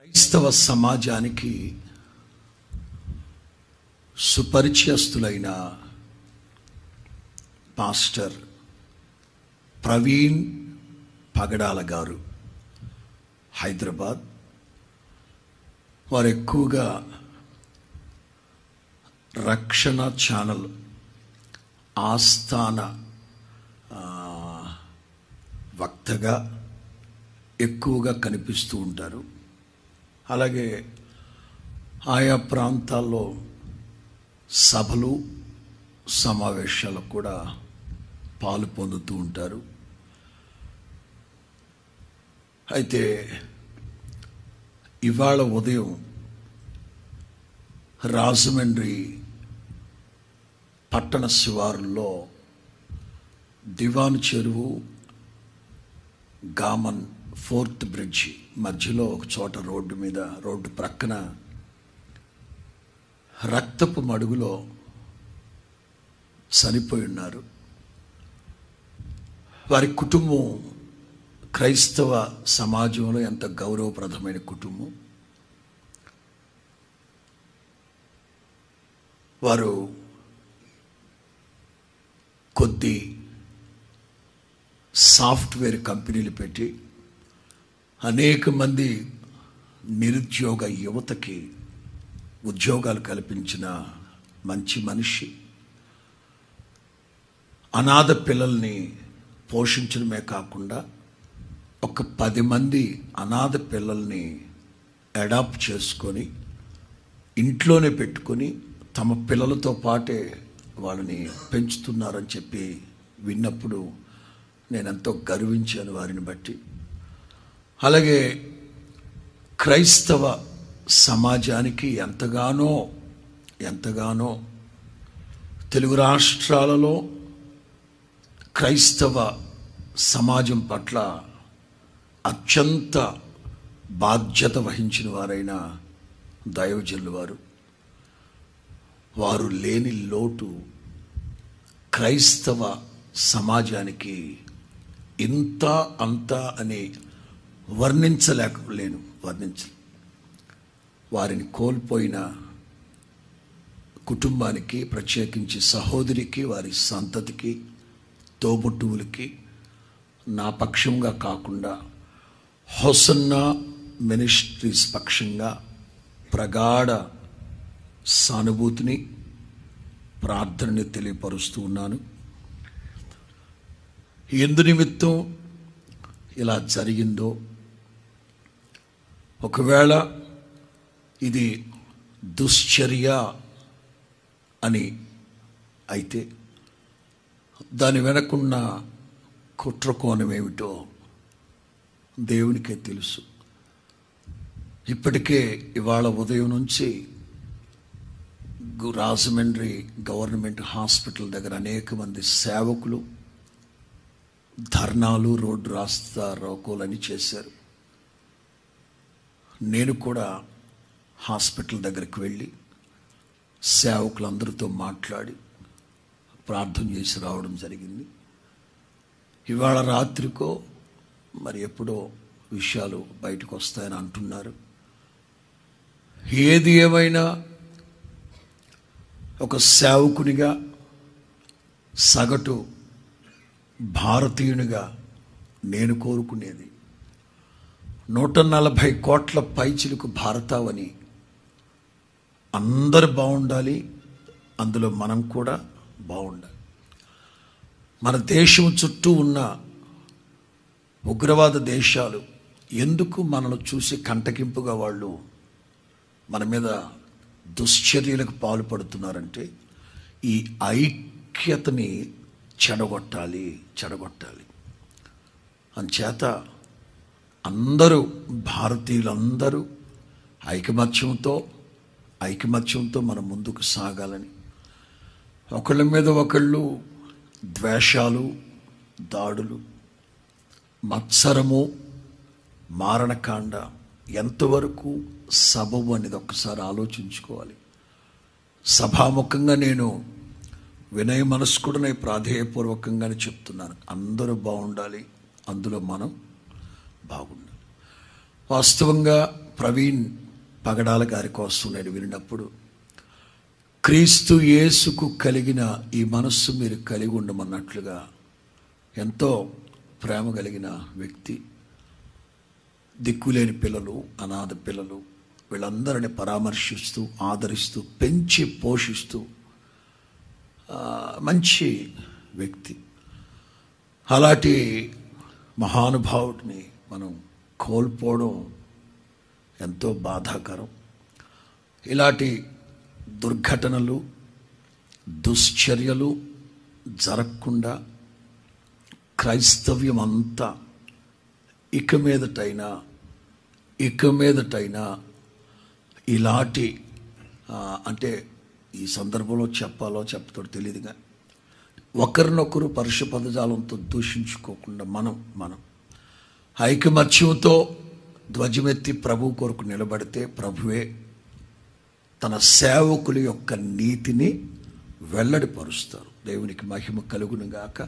క్రైస్తవ సమాజానికి సుపరిచయస్తులైన పాస్టర్ ప్రవీణ్ పగడాల గారు హైదరాబాద్. వారు ఎక్కువగా రక్షణ ఛానల్ ఆస్థాన వక్తగా ఎక్కువగా కనిపిస్తూ ఉంటారు. అలాగే ఆయా ప్రాంతాల్లో సభలు సమావేశాలకు కూడా పాలు పొందుతూ ఉంటారు. అయితే ఇవాళ ఉదయం రాజమండ్రి పట్టణ శివారుల్లో దివాన్ చెరువు గామన్ 4th బ్రిడ్జి మధ్యలో ఒక చోట రోడ్డు ప్రక్కన రక్తపు మడుగులో చనిపోయి ఉన్నారు. వారి కుటుంబం క్రైస్తవ సమాజంలో ఎంత గౌరవప్రదమైన కుటుంబం. వారు కొద్ది సాఫ్ట్వేర్ కంపెనీలు పెట్టి అనేక మంది నిరుద్యోగ యువతకి ఉద్యోగాలు కల్పించిన మంచి మనిషి. అనాథ పిల్లల్ని పోషించడమే కాకుండా ఒక 10 మంది అనాథ పిల్లల్ని అడాప్ట్ చేసుకొని ఇంట్లోనే పెట్టుకొని తమ పిల్లలతో పాటే వాళ్ళని పెంచుతున్నారని చెప్పి విన్నప్పుడు నేను ఎంతో గర్వించాను వారిని బట్టి. అలాగే క్రైస్తవ సమాజానికి ఎంతగానో తెలుగు రాష్ట్రాలలో క్రైస్తవ సమాజం పట్ల అత్యంత బాధ్యత వహించిన వారైన దైవజనులు వారు లేని లోటు క్రైస్తవ సమాజానికి ఇంత అంత అని వర్ణించలేను. వారిని కోల్పోయిన కుటుంబానికి, ప్రత్యేకించి సహోదరికి, వారి సంతతికి, తోబుట్టువులకి నా పక్షంగా కాకుండా హోసన్నా మినిస్ట్రీస్ పక్షంగా ప్రగాఢ సానుభూతిని, ప్రార్థనని తెలియపరుస్తూ ఉన్నాను. ఎందు నిమిత్తం ఇలా జరిగిందో, ఒకవేళ ఇది దుశ్చర్య అని అయితే దాని వెనకున్న కుట్రకోణం ఏమిటో దేవునికే తెలుసు. ఇప్పటికే ఇవాళ ఉదయం నుంచి రాజమండ్రి గవర్నమెంట్ హాస్పిటల్ దగ్గర అనేక మంది సేవకులు ధర్నాలు, రోడ్డు రాస్తా రోకోలని చేశారు. నేను కూడా హాస్పిటల్ దగ్గరికి వెళ్ళి సేవకులందరితో మాట్లాడి ప్రార్థన చేసి రావడం జరిగింది. ఇవాళ రాత్రికో మరి ఎప్పుడో విషయాలు బయటకు వస్తాయని అంటున్నారు. ఏది ఏమైనా ఒక సేవకునిగా, సగటు భారతీయునిగా నేను కోరుకునేది 140 కోట్ల పైచిలకు భారతావని అందరు బాగుండాలి, అందులో మనం కూడా బాగుండాలి. మన దేశం చుట్టూ ఉన్న ఉగ్రవాద దేశాలు ఎందుకు మనల్ని చూసి కంటకింపుగా వాళ్ళు మన మీద దుశ్చర్యలకు పాల్పడుతున్నారంటే ఈ ఐక్యతని చెడగొట్టాలి. అంచేత అందరూ భారతీయులందరూ ఐకమత్యంతో మనం ముందుకు సాగాలని, ఒకళ్ళ మీద ఒకళ్ళు ద్వేషాలు, దాడులు, మత్సరము, మారణకాండ ఎంతవరకు సబబు అనేది ఒక్కసారి ఆలోచించుకోవాలి. సభాముఖంగా నేను వినయ మనస్కుడనై ప్రాధేయపూర్వకంగానే చెప్తున్నాను. అందరూ బాగుండాలి, అందులో మనం బాగుండాలి. వాస్తవంగా ప్రవీణ్ పగడాల గారి కోసం నేను విన్నప్పుడు, క్రీస్తు యేసుకు కలిగిన ఈ మనస్సు మీరు కలిగి ఉండమన్నట్లుగా ఎంతో ప్రేమ కలిగిన వ్యక్తి. దిక్కులేని పిల్లలు, అనాథ పిల్లలు, వీళ్ళందరిని పరామర్శిస్తూ, ఆదరిస్తూ, పెంచి పోషిస్తూ మంచి వ్యక్తి. అలాంటి మహానుభావుడిని మనం కోల్పోవడం ఎంతో బాధాకరం. ఇలాంటి దుర్ఘటనలు, దుశ్చర్యలు జరగకుండా క్రైస్తవ్యం అంతా ఇక మీదటైనా ఇలాంటి అంటే ఈ సందర్భంలో చెప్పాలో చెప్పతో తెలియదుగా, ఒకరినొకరు పరుష పదజాలంతో దూషించుకోకుండా మనం ఐకమత్యంతో ధ్వజమెత్తి ప్రభు కొరకు నిలబడితే ప్రభువే తన సేవకుల యొక్క నీతిని వెల్లడిపరుస్తారు. దేవునికి మహిమ కలుగునుగాక.